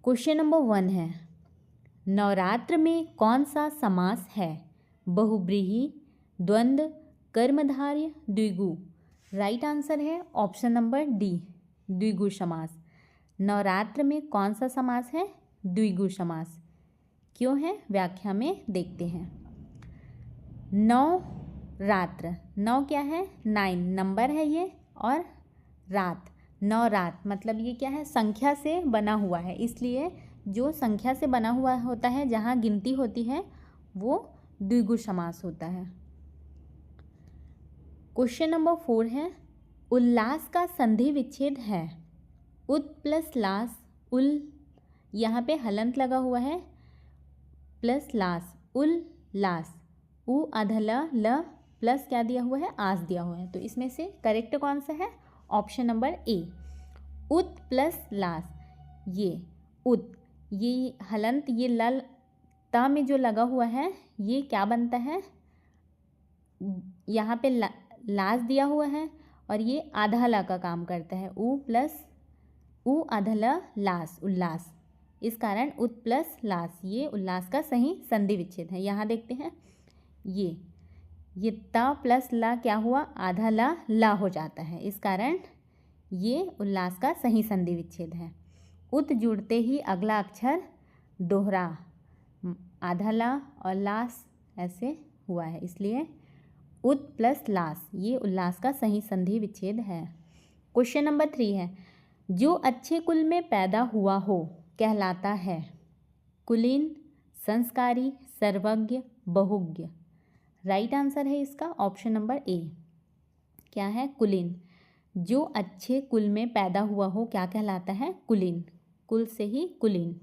Question number 1 है, नवरात्र में कौन सा समास है? बहुब्रीहि, द्वंद्व, कर्मधारय, द्विगु। राइट आंसर है ऑप्शन नंबर डी, द्विगु समास। नवरात्र में कौन सा समास है? द्विगु समास। क्यों है? व्याख्या में देखते हैं। नवरात्र, नौ क्या है? 9 नंबर है ये, और रात, नवरात मतलब ये क्या है? संख्या से बना हुआ है, इसलिए जो संख्या से बना हुआ होता है, जहाँ गिनती होती है, वो द्विगु समास होता है। क्वेश्चन नंबर 4 है, उल्लास का संधि विच्छेद है? उत प्लस लास, उल, यहाँ पे हलंत लगा हुआ है, प्लस लास, उल्लास, उ अधला ल प्लस क्या दिया हुआ है? आस दिया हुआ है। तो इसमें से करेक्ट कौन सा है? ऑप्शन नंबर ए, उत प्लस लास। ये उत, ये हलंत, ये लल ता में जो लगा हुआ है, ये क्या बनता है? यहाँ पे लास दिया हुआ है, और ये आधा ला का काम करता है। उ प्लस उ अधला लास, उल्लास। इस कारण उत प्लस लास, ये उल्लास का सही संधि विच्छेद है। यहाँ देखते हैं, ये ता प्लस ला क्या हुआ? आधा ला हो जाता है, इस कारण ये उल्लास का सही संधि विच्छेद है। उत जुड़ते ही अगला अक्षर दोहरा, आधा ला और लास ऐसे हुआ है, इसलिए उत प्लस लास, ये उल्लास का सही संधि विच्छेद है। क्वेश्चन नंबर 3 है, जो अच्छे कुल में पैदा हुआ हो कहलाता है? कुलीन, संस्कारी, सर्वज्ञ, बहुज्ञ। राइट आंसर है इसका ऑप्शन नंबर ए, क्या है? कुलीन। जो अच्छे कुल में पैदा हुआ हो क्या कहलाता है? कुलीन। कुल से ही कुलीन,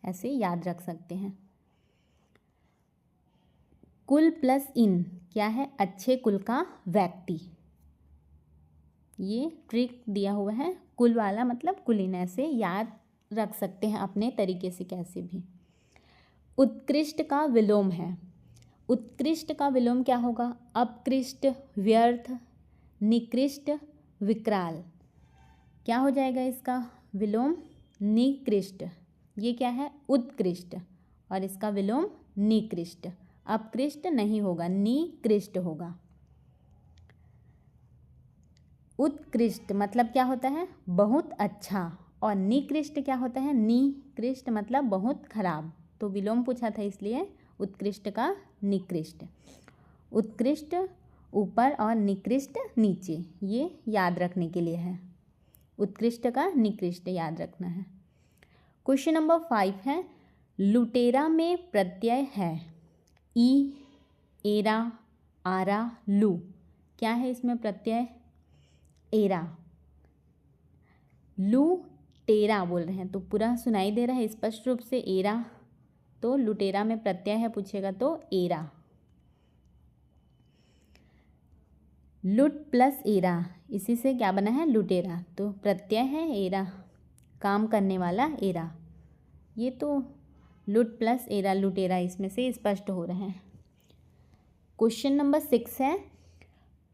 ऐसे याद रख सकते हैं। कुल प्लस इन क्या है? अच्छे कुल का व्यक्ति। ये ट्रिक दिया हुआ है, कुल वाला मतलब कुलीन, ऐसे याद रख सकते हैं अपने तरीके से कैसे भी। उत्कृष्ट का विलोम है? उत्कृष्ट का विलोम क्या होगा? अपकृष्ट, व्यर्थ, निकृष्ट, विकराल। क्या हो जाएगा इसका विलोम? निकृष्ट। ये क्या है? उत्कृष्ट, और इसका विलोम निकृष्ट। अपकृष्ट नहीं होगा, निकृष्ट होगा। उत्कृष्ट मतलब क्या होता है? बहुत अच्छा, और निकृष्ट क्या होता है? निकृष्ट मतलब बहुत खराब। तो विलोम पूछा था, इसलिए उत्कृष्ट का निकृष्ट। उत्कृष्ट ऊपर और निकृष्ट नीचे, ये याद रखने के लिए है। उत्कृष्ट का निकृष्ट याद रखना है। क्वेश्चन नंबर 5 है, लुटेरा में प्रत्यय है? ई, एरा, आरा, लू। क्या है इसमें प्रत्यय? एरा। लू टेरा बोल रहे हैं, तो पूरा सुनाई दे रहा है स्पष्ट रूप से एरा, तो लुटेरा में प्रत्यय है पूछेगा तो एरा। लुट प्लस एरा, इसी से क्या बना है? लुटेरा। तो प्रत्यय है एरा, काम करने वाला एरा। ये तो लुट प्लस एरा, लुटेरा, इसमें से स्पष्ट हो रहे हैं। क्वेश्चन नंबर 6 है,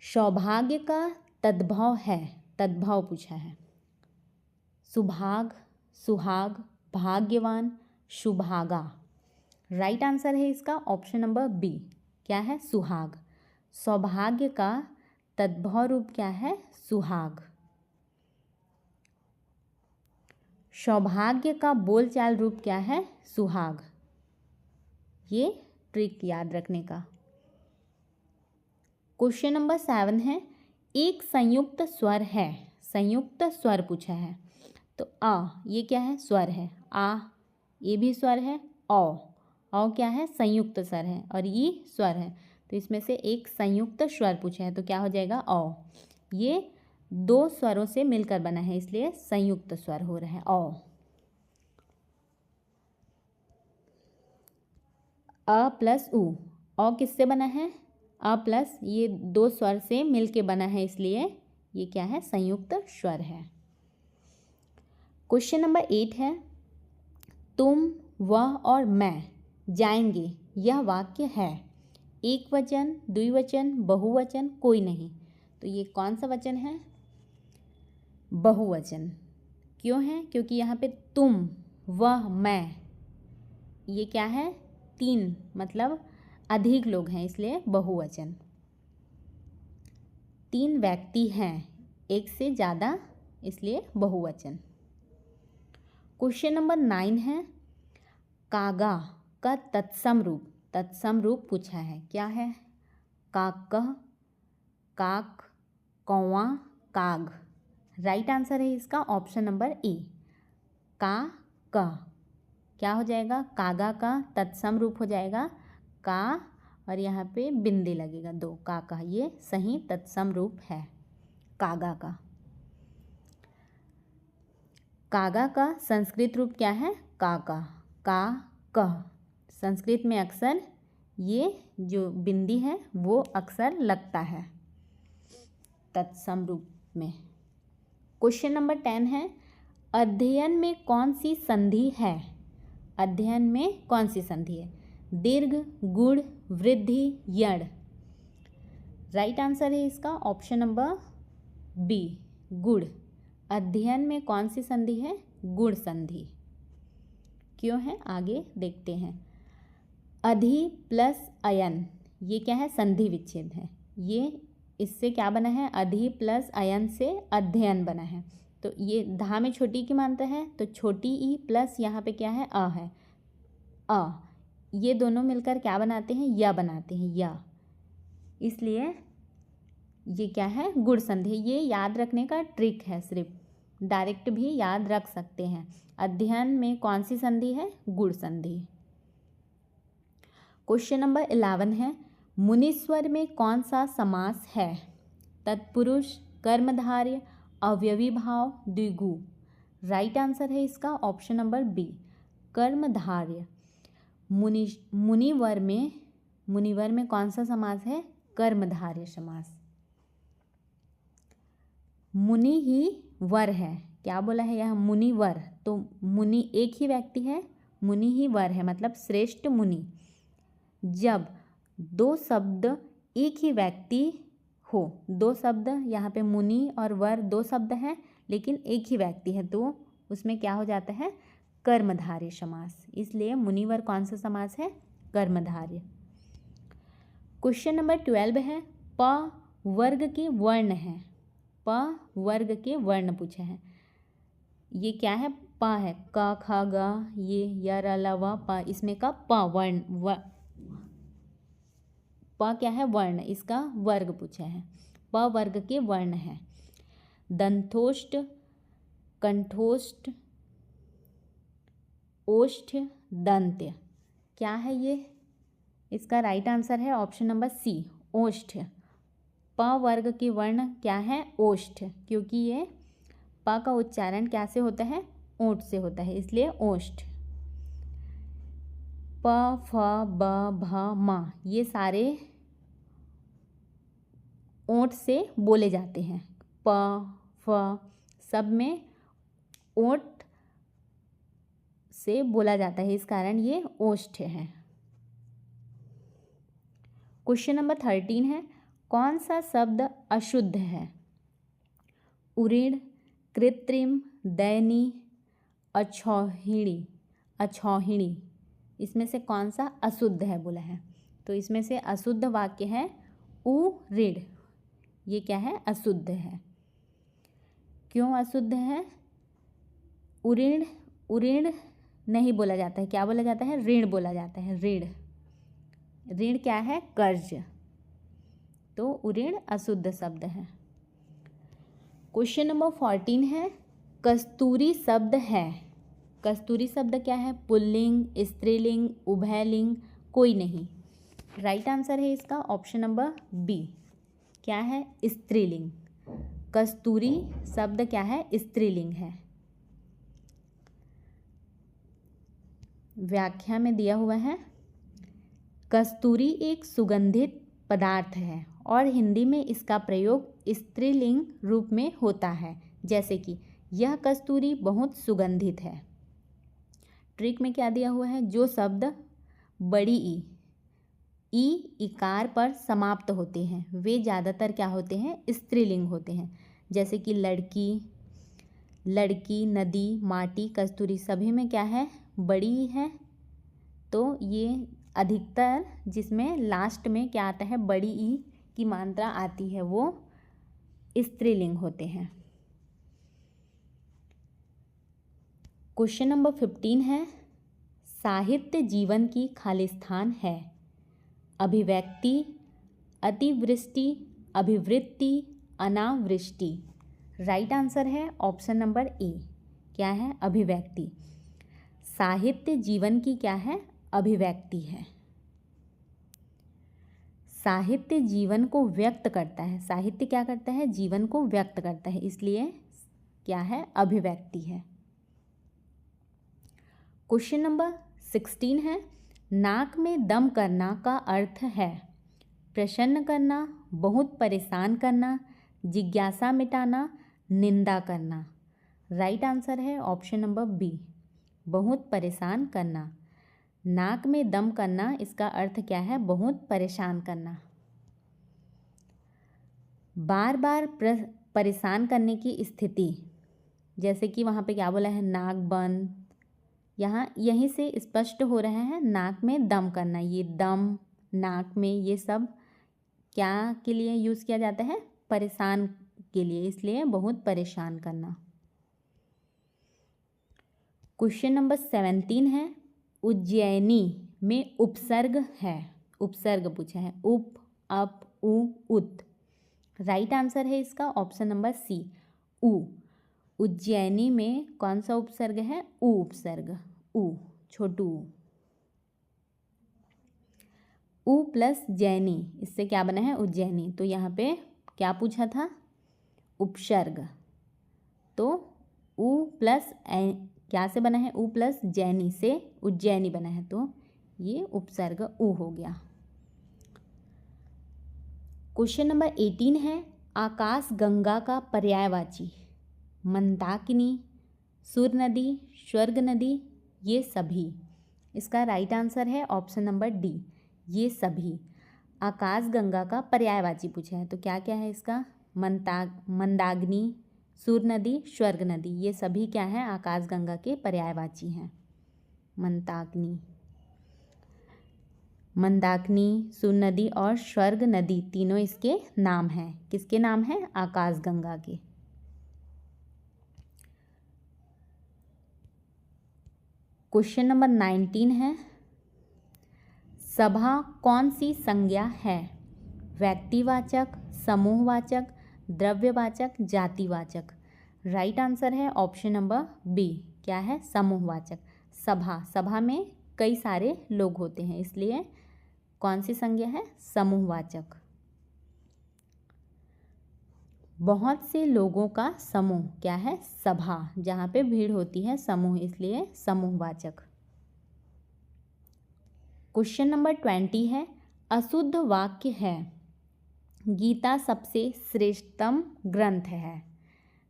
सौभाग्य का तद्भव है? तद्भव पूछा है। सुभाग, सुहाग, भाग्यवान, सुभागा। राइट आंसर है इसका ऑप्शन नंबर बी, क्या है? सुहाग। सौभाग्य का तद्भव रूप क्या है? सुहाग। सौभाग्य का बोलचाल रूप क्या है? सुहाग। ये ट्रिक याद रखने का। क्वेश्चन नंबर 7 है, एक संयुक्त स्वर है? संयुक्त स्वर पूछा है, तो आ, ये क्या है? स्वर है। आ, ये भी स्वर है। औ क्या है? संयुक्त स्वर है, और ये स्वर है, तो इसमें से एक संयुक्त स्वर पूछा है, तो क्या हो जाएगा? औ। ये दो स्वरों से मिलकर बना है, इसलिए संयुक्त स्वर हो रहा है औ। अ प्लस उ, औ किससे बना है? अ प्लस, ये दो स्वर से मिलके बना है, इसलिए ये क्या है? संयुक्त स्वर है। क्वेश्चन नंबर 8 है, तुम, वह और मैं जाएंगे, यह वाक्य है? एक वचन, द्विवचन, बहुवचन, कोई नहीं। तो ये कौन सा वचन है? बहुवचन। क्यों है? क्योंकि यहाँ पे तुम, वह, मैं, ये क्या है? 3, मतलब अधिक लोग हैं इसलिए बहुवचन। 3 व्यक्ति हैं, एक से ज़्यादा इसलिए बहुवचन। क्वेश्चन नंबर 9 है, कागा का तत्सम रूप पूछा है। क्या है? काकह, काक, कौवा, काग। राइट आंसर है इसका ऑप्शन नंबर ए, का क। क्या हो जाएगा? कागा का तत्सम रूप हो जाएगा का, और यहाँ पे बिंदी लगेगा 2, का का। ये सही तत्सम रूप है कागा का। कागा का संस्कृत रूप क्या है? काका, का कह। संस्कृत में अक्सर ये जो बिंदी है वो अक्सर लगता है तत्सम रूप में। क्वेश्चन नंबर 10 है, अध्ययन में कौन सी संधि है? अध्ययन में कौन सी संधि है? दीर्घ, गुण, वृद्धि, यण। राइट आंसर है इसका ऑप्शन नंबर बी, गुण। अध्ययन में कौन सी संधि है? गुण संधि। क्यों है आगे देखते हैं। अधि प्लस अयन, ये क्या है? संधि विच्छेद है। ये इससे क्या बना है? अधि प्लस अयन से अध्ययन बना है। तो ये धा में छोटी की मात्रा है तो छोटी ई प्लस यहाँ पे क्या है? अ है। अ, ये दोनों मिलकर क्या बनाते हैं? या बनाते हैं, या। इसलिए ये क्या है? गुण संधि। ये याद रखने का ट्रिक है, सिर्फ डायरेक्ट भी याद रख सकते हैं। अध्ययन में कौन सी संधि है? गुण संधि। क्वेश्चन नंबर 11 है, मुनीश्वर में कौन सा समास है? तत्पुरुष, कर्मधारय, अवयवी भाव, द्विगु। राइट आंसर है इसका ऑप्शन नंबर बी, कर्मधारय। मुनिवर में कौन सा समास है? कर्मधारय समास। मुनि ही वर है। क्या बोला है यह? मुनिवर। तो मुनि एक ही व्यक्ति है, मुनि ही वर है, मतलब श्रेष्ठ मुनि। जब 2 शब्द एक ही व्यक्ति हो, 2 शब्द यहाँ पे मुनि और वर 2 शब्द हैं लेकिन एक ही व्यक्ति है, तो उसमें क्या हो जाता है? कर्मधारय समास। इसलिए मुनिवर कौन सा समास है? कर्मधारय। क्वेश्चन नंबर 12 है, प वर्ग के वर्ण हैं। प वर्ग के वर्ण पूछे हैं। ये क्या है? प है, क ख ग ये य र ल व प। इसमें का प वर्ण, प क्या है? वर्ण। इसका वर्ग पूछा है। प वर्ग के वर्ण हैं। दंथोष्ठ, कंठोष्ठ, ओष्ठ, दंत्य। क्या है ये? इसका राइट आंसर है ऑप्शन नंबर सी, ओष्ठ। प वर्ग के वर्ण क्या है? ओष्ठ। क्योंकि ये प का उच्चारण कैसे होता है? ओठ से होता है, इसलिए ओष्ठ। प, फ, ब, भ, म ये सारे ओठ से बोले जाते हैं। प, फ सब में ओठ से बोला जाता है, इस कारण ये ओष्ठ है। क्वेश्चन नंबर 13 है, कौन सा शब्द अशुद्ध है? उरीण, कृत्रिम, दयनीय, अछौहिणी। इसमें से कौन सा अशुद्ध है बोला है? तो इसमें से अशुद्ध वाक्य है उरीण। ये क्या है? अशुद्ध है। क्यों अशुद्ध है? उरीण नहीं बोला जाता है। क्या बोला जाता है? ऋण बोला जाता है। ऋण क्या है? कर्ज। तो उरीण अशुद्ध शब्द है। क्वेश्चन नंबर 14 है, कस्तूरी शब्द है। कस्तूरी शब्द क्या है? पुल्लिंग, स्त्रीलिंग, उभयलिंग, कोई नहीं। राइट आंसर है इसका ऑप्शन नंबर बी। क्या है? स्त्रीलिंग। कस्तूरी शब्द क्या है? स्त्रीलिंग है। व्याख्या में दिया हुआ है, कस्तूरी एक सुगंधित पदार्थ है और हिंदी में इसका प्रयोग स्त्रीलिंग रूप में होता है, जैसे कि यह कस्तूरी बहुत सुगंधित है। ट्रिक में क्या दिया हुआ है? जो शब्द बड़ी ई इकार पर समाप्त होते हैं वे ज़्यादातर क्या होते हैं? स्त्रीलिंग होते हैं। जैसे कि लड़की, लड़की, नदी, माटी, कस्तूरी सभी में क्या है, बड़ी है। तो ये अधिकतर जिसमें लास्ट में क्या आता है, बड़ी ई की मात्रा आती है, वो स्त्रीलिंग होते हैं। क्वेश्चन नंबर 15 है, साहित्य जीवन की खालिस्तान है। अभिव्यक्ति, अतिवृष्टि, अभिवृत्ति, अनावृष्टि। राइट आंसर है ऑप्शन नंबर ए, क्या है, अभिव्यक्ति। साहित्य जीवन की क्या है, अभिव्यक्ति है। साहित्य जीवन को व्यक्त करता है, साहित्य क्या करता है, जीवन को व्यक्त करता है, इसलिए क्या है, अभिव्यक्ति है। क्वेश्चन नंबर 16 है, नाक में दम करना का अर्थ है प्रसन्न करना, बहुत परेशान करना, जिज्ञासा मिटाना, निंदा करना। राइट आंसर है ऑप्शन नंबर बी, बहुत परेशान करना। नाक में दम करना, इसका अर्थ क्या है, बहुत परेशान करना। बार बार परेशान करने की स्थिति, जैसे कि वहाँ पे क्या बोला है, नाक बंद, यहाँ यहीं से स्पष्ट हो रहा है नाक में दम करना। ये दम, नाक में, ये सब क्या के लिए यूज़ किया जाता है, परेशान के लिए, इसलिए बहुत परेशान करना। क्वेश्चन नंबर 17 है, उज्जैनी में उपसर्ग है, उपसर्ग पूछा है, उप, अप, उ, उत। राइट आंसर है इसका ऑप्शन नंबर सी, उ। उज्जैनी में कौन सा उपसर्ग है, उ उपसर्ग, उ, छोटू उ प्लस जैनी, इससे क्या बना है, उज्जैनी। तो यहाँ पे क्या पूछा था, उपसर्ग, तो उ प्लस क्या से बना है, उ प्लस जैनी से उज्जैनी बना है, तो ये उपसर्ग उ हो गया। क्वेश्चन नंबर 18 है, आकाश गंगा का पर्यायवाची मंदाकिनी, सुर नदी, स्वर्ग नदी, ये सभी। इसका राइट आंसर है ऑप्शन नंबर डी, ये सभी। आकाश गंगा का पर्यायवाची पूछा है, तो क्या क्या है इसका, मंदाग्नि, सुर नदी, स्वर्ग नदी, ये सभी क्या हैं, आकाश गंगा के पर्यायवाची हैं। मंदाकिनी, सुर नदी और स्वर्ग नदी तीनों इसके नाम हैं। किसके नाम हैं, आकाश गंगा के। क्वेश्चन नंबर 19 है, सभा कौन सी संज्ञा है, व्यक्तिवाचक, समूहवाचक, द्रव्यवाचक, जातिवाचक। राइट आंसर है ऑप्शन नंबर बी, क्या है, समूहवाचक। सभा, सभा में कई सारे लोग होते हैं, इसलिए कौन सी संज्ञा है, समूहवाचक। बहुत से लोगों का समूह क्या है, सभा, जहाँ पे भीड़ होती है, समूह, इसलिए समूहवाचक। क्वेश्चन नंबर 20 है, अशुद्ध वाक्य है, गीता सबसे श्रेष्ठतम ग्रंथ है,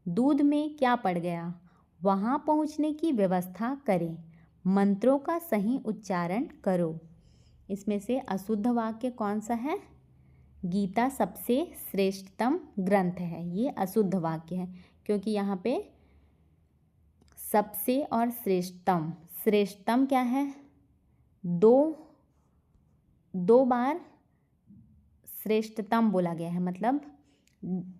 दूध में क्या पड़ गया, वहाँ पहुँचने की व्यवस्था करें, मंत्रों का सही उच्चारण करो। इसमें से अशुद्ध वाक्य कौन सा है, गीता सबसे श्रेष्ठतम ग्रंथ है, ये अशुद्ध वाक्य है, क्योंकि यहाँ पे सबसे और श्रेष्ठतम, श्रेष्ठतम क्या है, दो बार श्रेष्ठतम बोला गया है, मतलब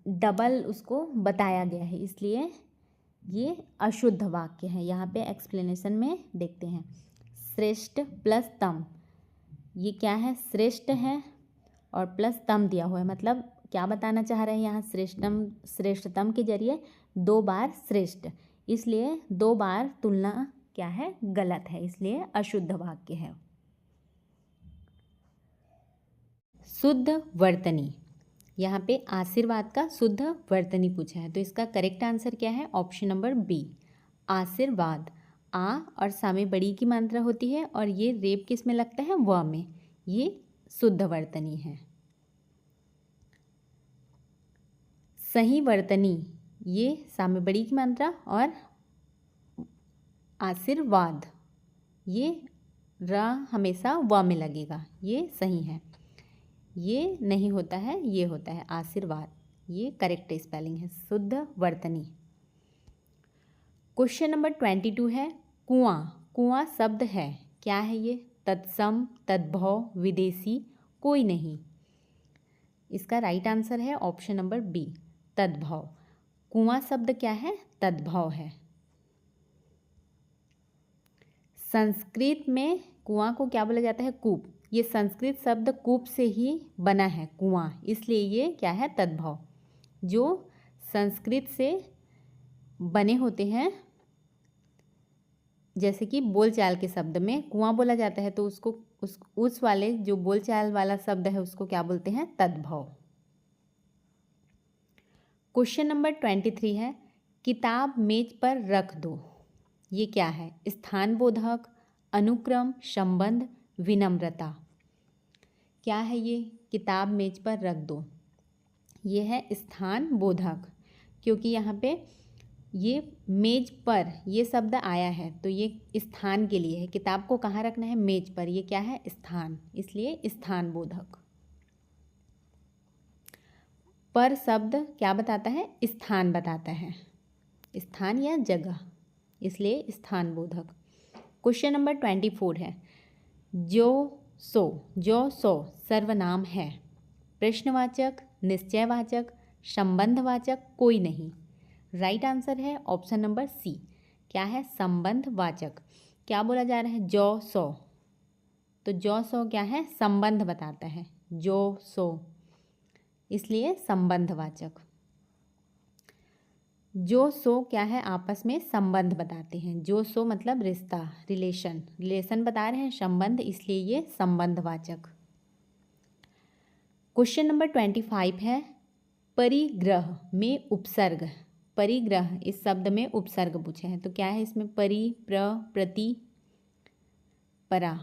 डबल उसको बताया गया है, इसलिए ये अशुद्ध वाक्य है। यहाँ पे एक्सप्लेनेशन में देखते हैं, श्रेष्ठ प्लस तम, ये क्या है, श्रेष्ठ है और प्लस तम दिया हुआ है, मतलब क्या बताना चाह रहे हैं यहाँ, श्रेष्ठतम के जरिए 2 बार श्रेष्ठ, इसलिए 2 बार तुलना क्या है, गलत है, इसलिए अशुद्ध वाक्य है। शुद्ध वर्तनी, यहाँ पे आशीर्वाद का शुद्ध वर्तनी पूछा है, तो इसका करेक्ट आंसर क्या है, ऑप्शन नंबर बी, आशीर्वाद। आ और सा में बड़ी की मात्रा होती है, और ये रेप किस में लगता है, व में, ये शुद्ध वर्तनी है। सही वर्तनी, ये सा में बड़ी की मात्रा, और आशीर्वाद, ये र हमेशा व में लगेगा, ये सही है। ये नहीं होता है, ये होता है आशीर्वाद, ये करेक्ट स्पेलिंग है, शुद्ध वर्तनी। क्वेश्चन नंबर 22 है कुआं। कुआं शब्द है, क्या है ये? तत्सम, तद्भव, विदेशी, कोई नहीं। इसका राइट आंसर है ऑप्शन नंबर बी, तद्भव। कुआं शब्द क्या है? तद्भव है। संस्कृत में कुआं को क्या बोला जाता है? कूप। ये संस्कृत शब्द कूप से ही बना है कुआं, इसलिए ये क्या है? तद्भव। जो संस्कृत से बने होते हैं, जैसे कि बोलचाल के शब्द में कुआं बोला जाता है, तो उसको उस वाले जो बोलचाल वाला शब्द है उसको क्या बोलते हैं? तद्भव। क्वेश्चन नंबर 23 है किताब मेज पर रख दो। ये क्या है? स्थान बोधक, अनुक्रम, संबंध, विनम्रता। क्या है ये? किताब मेज पर रख दो। ये है स्थान बोधक, क्योंकि यहाँ पे ये मेज पर ये शब्द आया है तो ये स्थान के लिए है। किताब को कहाँ रखना है? मेज पर। ये क्या है? स्थान, इसलिए स्थान बोधक। पर शब्द क्या बताता है? स्थान बताता है, स्थान या जगह, इसलिए स्थान बोधक। क्वेश्चन नंबर 24 है जो सो सर्वनाम है। प्रश्नवाचक, निश्चयवाचक, संबंधवाचक, कोई नहीं। राइट आंसर है ऑप्शन नंबर सी, क्या है? संबंधवाचक। क्या बोला जा रहा है? जो सो, तो जो सो क्या है? संबंध बताता है, जो सो, इसलिए संबंधवाचक। जो सो क्या है? आपस में संबंध बताते हैं। जो सो मतलब रिश्ता, रिलेशन बता रहे हैं, संबंध, इसलिए ये संबंधवाचक। क्वेश्चन नंबर 25 है परिग्रह में उपसर्ग। परिग्रह इस शब्द में उपसर्ग पूछे हैं, तो क्या है इसमें? परि, प्र, प्रति, परा।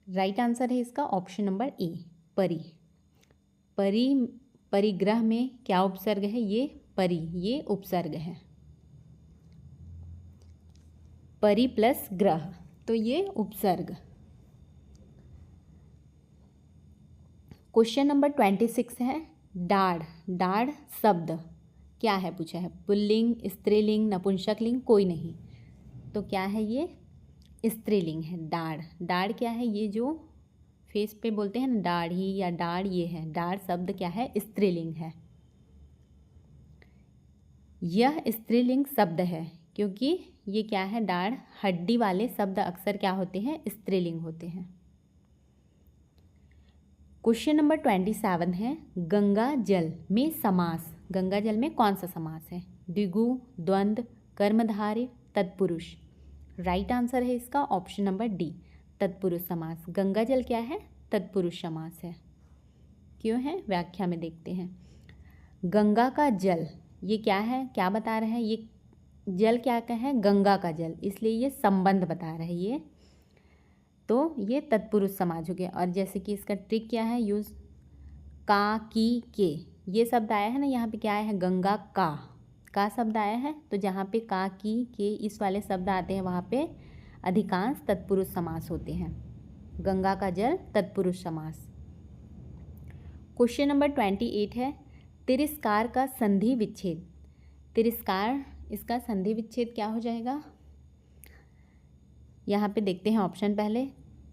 राइट आंसर है इसका ऑप्शन नंबर ए, परि। परिग्रह में क्या उपसर्ग है? ये परि, ये उपसर्ग है। परि प्लस ग्रह, तो ये उपसर्ग। क्वेश्चन नंबर 26 है डाढ़। डाढ़ शब्द क्या है पूछा है? पुल्लिंग, स्त्रीलिंग, नपुंसकलिंग, कोई नहीं। तो क्या है ये? स्त्रीलिंग है डाढ़। डाढ़ क्या है? ये जो फेस पे बोलते हैं ना दाढ़ी या डाढ़, ये है डाढ़ शब्द क्या है? स्त्रीलिंग है। यह स्त्रीलिंग शब्द है क्योंकि ये क्या है? डाढ़। हड्डी वाले शब्द अक्सर क्या होते हैं? स्त्रीलिंग होते हैं। क्वेश्चन नंबर 27 है गंगा जल में समास। गंगा जल में कौन सा समास है? द्विगु, द्वंद्व, कर्मधारय, तत्पुरुष। राइट आंसर है इसका ऑप्शन नंबर डी, तत्पुरुष समास। गंगा जल क्या है? तत्पुरुष समास है। क्यों है? व्याख्या में देखते हैं। गंगा का जल, ये क्या है? क्या बता रहा है? ये जल क्या का है? गंगा का जल, इसलिए ये संबंध बता रहा है ये, तो ये तत्पुरुष समाज हो गया। और जैसे कि इसका ट्रिक क्या है? यूज का, की, के, ये शब्द आया है ना, यहाँ पे क्या आया है? गंगा का शब्द आया है, तो जहाँ पे का, की, के इस वाले शब्द आते हैं वहाँ पे अधिकांश तत्पुरुष समास होते हैं। गंगा का जल तत्पुरुष समास। क्वेश्चन नंबर 28 है तिरस्कार का संधि विच्छेद। तिरस्कार, इसका संधि विच्छेद क्या हो जाएगा? यहाँ पे देखते हैं ऑप्शन पहले।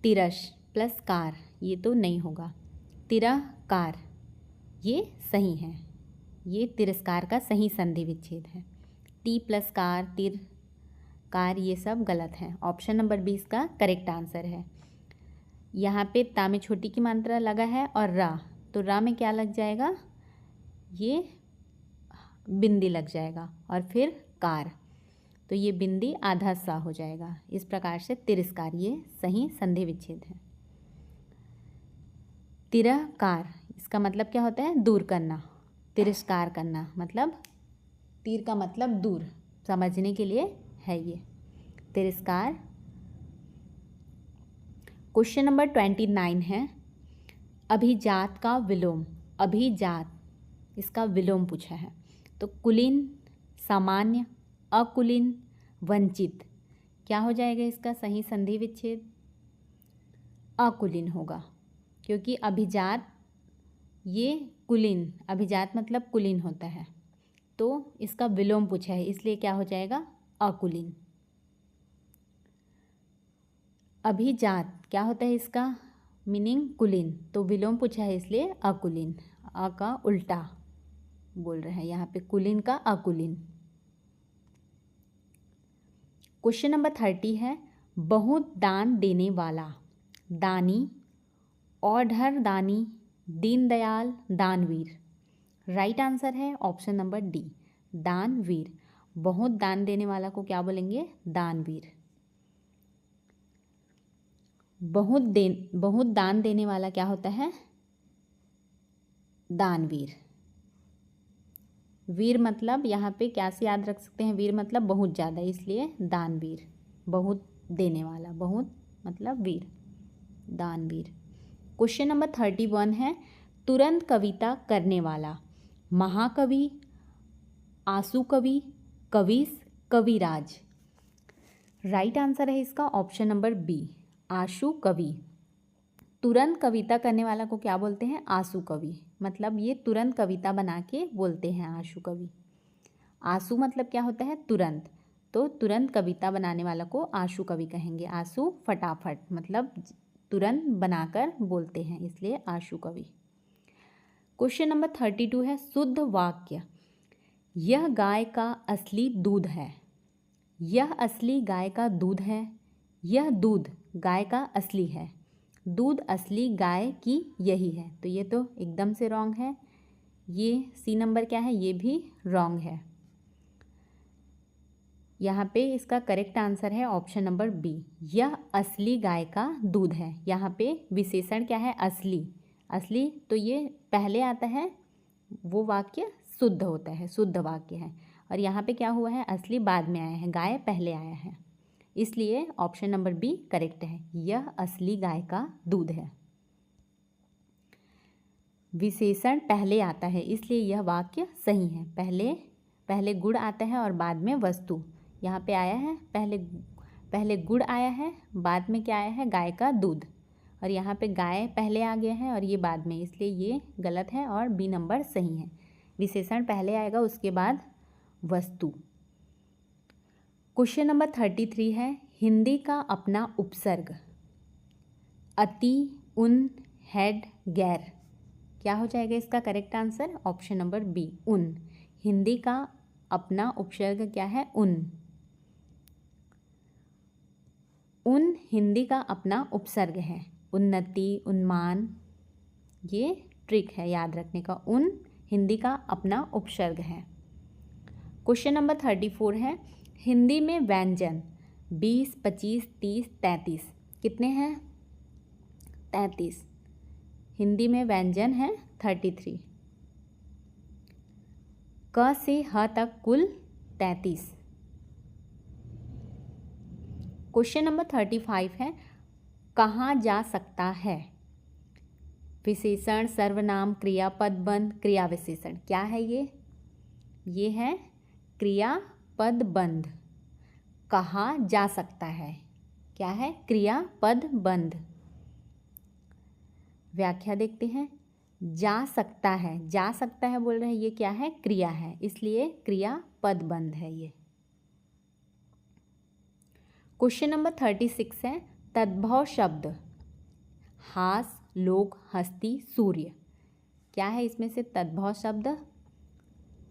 तिरस प्लस कार, ये तो नहीं होगा। तिरकार, ये सही है, ये तिरस्कार का सही संधि विच्छेद है। टी प्लस कार, तिर, कार, ये सब गलत है। ऑप्शन नंबर 20 का करेक्ट आंसर है। यहाँ पे ता में छोटी की मात्रा लगा है और रा, तो रा में क्या लग जाएगा? ये बिंदी लग जाएगा और फिर कार, तो ये बिंदी आधा सा हो जाएगा। इस प्रकार से तिरस्कार ये सही संधि विच्छेद है। तिरकार, इसका मतलब क्या होता है? दूर करना। तिरस्कार करना मतलब, तीर का मतलब दूर, समझने के लिए है ये तिरस्कार। क्वेश्चन नंबर 29 है अभिजात का विलोम। अभिजात, इसका विलोम पूछा है, तो कुलीन, सामान्य, अकुलीन, वंचित। क्या हो जाएगा इसका सही संधि विच्छेद? अकुलीन होगा, क्योंकि अभिजात ये कुलीन, अभिजात मतलब कुलीन होता है। तो इसका विलोम पूछा है, इसलिए क्या हो जाएगा, अकुलीन। अभिजात क्या होता है इसका मीनिंग, कुलीन, तो विलोम पूछा है इसलिए अकुलीन। अ का उल्टा बोल रहे हैं यहाँ पे, कुलीन का अकुलीन। क्वेश्चन नंबर 30 है, बहुत दान देने वाला, दानी, औढ़र दानी, दीनदयाल, दानवीर। राइट आंसर है ऑप्शन नंबर डी, दानवीर। बहुत दान देने वाला को क्या बोलेंगे, दानवीर। बहुत दान देने वाला क्या होता है, दानवीर। वीर मतलब यहाँ पे क्या से याद रख सकते हैं, वीर मतलब बहुत ज़्यादा, इसलिए दानवीर। बहुत देने वाला, बहुत मतलब वीर, दानवीर। क्वेश्चन नंबर 31 है, तुरंत कविता करने वाला, महाकवि, आंसू कवि, कविस, कविराज। राइट आंसर है इसका ऑप्शन नंबर बी, आशु कवि। तुरंत कविता करने वाला को क्या बोलते हैं, आंसू कवि। मतलब ये तुरंत कविता बना के बोलते हैं आशु कवि। आंसू मतलब क्या होता है, तुरंत, तो तुरंत कविता बनाने वाला को आशु कवि कहेंगे। आंसू फटाफट मतलब तुरंत बनाकर बोलते हैं, इसलिए आशु कवि। क्वेश्चन नंबर 32 है, शुद्ध वाक्य, यह गाय का असली दूध है, यह असली गाय का दूध है, यह दूध गाय का असली है, दूध असली गाय की यही है। तो ये तो एकदम से रॉन्ग है। ये सी नंबर क्या है, ये भी रॉन्ग है। यहाँ पे इसका करेक्ट आंसर है ऑप्शन नंबर बी, यह असली गाय का दूध है। यहाँ पे विशेषण क्या है, असली। असली तो ये पहले आता है, वो वाक्य शुद्ध होता है, शुद्ध वाक्य है। और यहाँ पे क्या हुआ है, असली बाद में आया है, गाय पहले आया है, इसलिए ऑप्शन नंबर बी करेक्ट है, यह असली गाय का दूध है। विशेषण पहले आता है, इसलिए यह वाक्य सही है। पहले गुड़ आता है और बाद में वस्तु। यहाँ पे आया है पहले गुड़ आया है, बाद में क्या आया है, गाय का दूध। और यहाँ पे गाय पहले आ गया है और ये बाद में, इसलिए ये गलत है और बी नंबर सही है। विशेषण पहले आएगा, उसके बाद वस्तु। क्वेश्चन नंबर 33 है, हिंदी का अपना उपसर्ग, अति, उन, हेड, गैर। क्या हो जाएगा इसका correct answer, option number b, उन। हिंदी का अपना उपसर्ग क्या है, उन। उन हिंदी का अपना उपसर्ग है। उन्नति, उन्मान, ये ट्रिक है याद रखने का, उन हिंदी का अपना उपसर्ग है। क्वेश्चन नंबर 34 है, हिंदी में व्यंजन 20, 25, 30, 33 कितने हैं, 33। हिंदी में व्यंजन है 33। क से ह तक कुल 33। क्वेश्चन नंबर 35 है, कहाँ जा सकता है, विशेषण, सर्वनाम, क्रियापद बंध, क्रिया विशेषण। क्या है ये है क्रियापद बंध। कहाँ जा सकता है क्या है, क्रियापद बंध। व्याख्या देखते हैं, जा सकता है बोल रहे हैं, ये क्या है, क्रिया है, इसलिए क्रियापद बंध है ये। क्वेश्चन नंबर 36 है, तद्भव शब्द, हास, लोक, हस्ती, सूर्य। क्या है इसमें से तद्भव शब्द,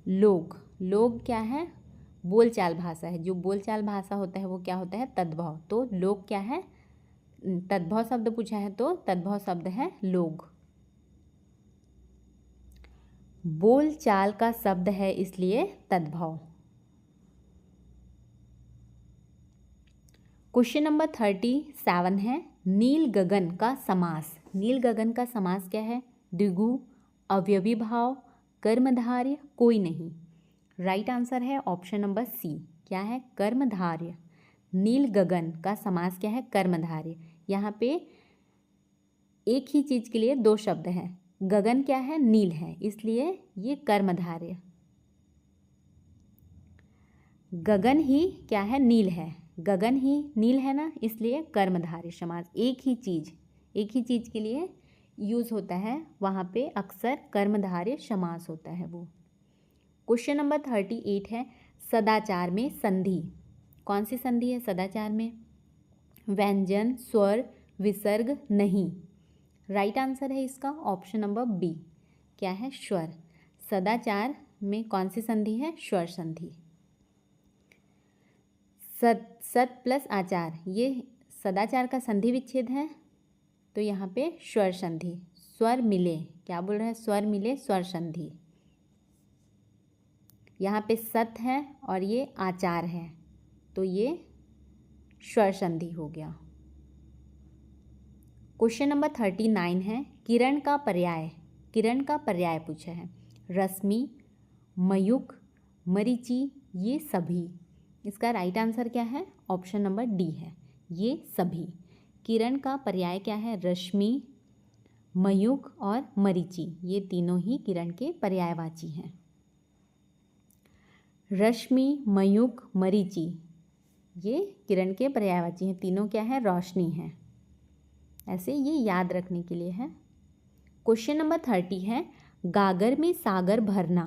लोक। लोक क्या है, बोलचाल भाषा है, जो बोलचाल भाषा होता है वो क्या होता है, तद्भव। तो लोक क्या है, तद्भव शब्द पूछा है तो तद्भव शब्द है लोग। बोलचाल का शब्द है इसलिए तद्भव। क्वेश्चन नंबर 37 है, नील गगन का समास। नील गगन का समास क्या है, द्विगु, अवयवी भाव, कर्मधारय, कोई नहीं। राइट आंसर है ऑप्शन नंबर सी, क्या है, कर्मधारय। नील गगन का समास क्या है, कर्मधारय। यहाँ पे एक ही चीज के लिए दो शब्द हैं, गगन क्या है, नील है, इसलिए ये कर्मधारय। गगन ही क्या है, नील है, गगन ही नील है ना, इसलिए कर्मधारय समास। एक ही चीज के लिए यूज होता है, वहाँ पे अक्सर कर्मधारय समास होता है वो। क्वेश्चन नंबर 38 है सदाचार में संधि। कौन सी संधि है सदाचार में? व्यंजन, स्वर, विसर्ग, नहीं। राइट आंसर है इसका ऑप्शन नंबर बी। क्या है? स्वर। सदाचार में कौन सी संधि है? स्वर संधि। सत प्लस आचार, ये सदाचार का संधि विच्छेद है, तो यहाँ पे स्वर संधि। स्वर मिले, क्या बोल रहे हैं? स्वर मिले, स्वर संधि। यहाँ पे सत है और ये आचार है, तो ये स्वर संधि हो गया। क्वेश्चन नंबर 39 है किरण का पर्याय। किरण का पर्याय पूछा है। रश्मि, मयूख, मरीचि, ये सभी। इसका राइट आंसर क्या है? ऑप्शन नंबर डी है, ये सभी। किरण का पर्याय क्या है? रश्मि, मयूख और मरीचि, ये तीनों ही किरण के पर्यायवाची हैं। रश्मि, मयूख, मरीचि, ये किरण के पर्यायवाची हैं। तीनों क्या है? रोशनी है। ऐसे ये याद रखने के लिए है। क्वेश्चन नंबर 30 है गागर में सागर भरना।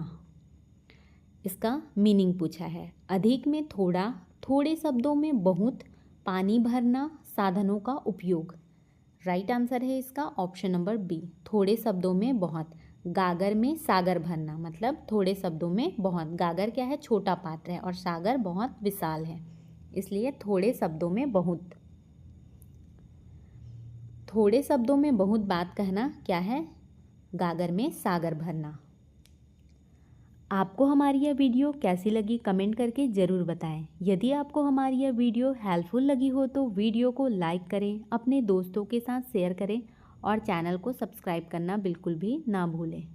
इसका मीनिंग पूछा है। अधिक में थोड़ा, थोड़े शब्दों में बहुत, पानी भरना, साधनों का उपयोग। राइट आंसर है इसका ऑप्शन नंबर बी, थोड़े शब्दों में बहुत। गागर में सागर भरना मतलब थोड़े शब्दों में बहुत। गागर क्या है? छोटा पात्र है और सागर बहुत विशाल है, इसलिए थोड़े शब्दों में बहुत। थोड़े शब्दों में बहुत बात कहना क्या है? गागर में सागर भरना। आपको हमारी यह वीडियो कैसी लगी कमेंट करके ज़रूर बताएं। यदि आपको हमारी यह वीडियो हेल्पफुल लगी हो तो वीडियो को लाइक करें, अपने दोस्तों के साथ शेयर करें और चैनल को सब्सक्राइब करना बिल्कुल भी ना भूलें।